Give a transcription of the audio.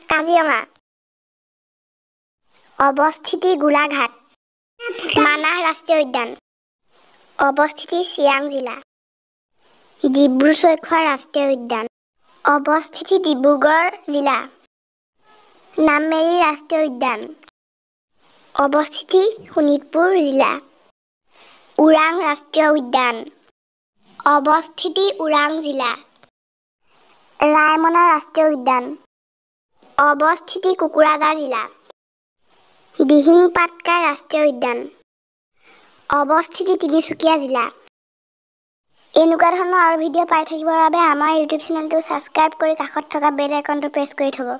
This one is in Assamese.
কাজিৰঙা। অৱস্থিতি গোলাঘাট। মানাহ ৰাষ্ট্ৰীয় উদ্যান। অৱস্থিতি চিৰাং জিলা। ডিব্ৰু-ছৈখোৱা ৰাষ্ট্ৰীয় উদ্যান। অৱস্থিতি ডিব্ৰুগড় জিলা। নামেৰি ৰাষ্ট্ৰীয় উদ্যান। অৱস্থিতি শোণিতপুৰ জিলা। ওৰাং ৰাষ্ট্ৰীয় উদ্যান। অৱস্থিতি ওৰাং জিলা। ৰায়মনা ৰাষ্ট্ৰীয় উদ্যান। অৱস্থিতি কোকৰাঝাৰ জিলা। দিহিং পাটকাই ৰাষ্ট্ৰীয় উদ্যান। অৱস্থিতি তিনিচুকীয়া জিলা। এনেকুৱা ধৰণৰ আৰু ভিডিঅ' পাই থাকিবৰ বাবে আমাৰ ইউটিউব চেনেলটো ছাবস্ক্ৰাইব কৰি কাষত থকা বেল আইকনটো প্ৰেছ কৰি থ'ব।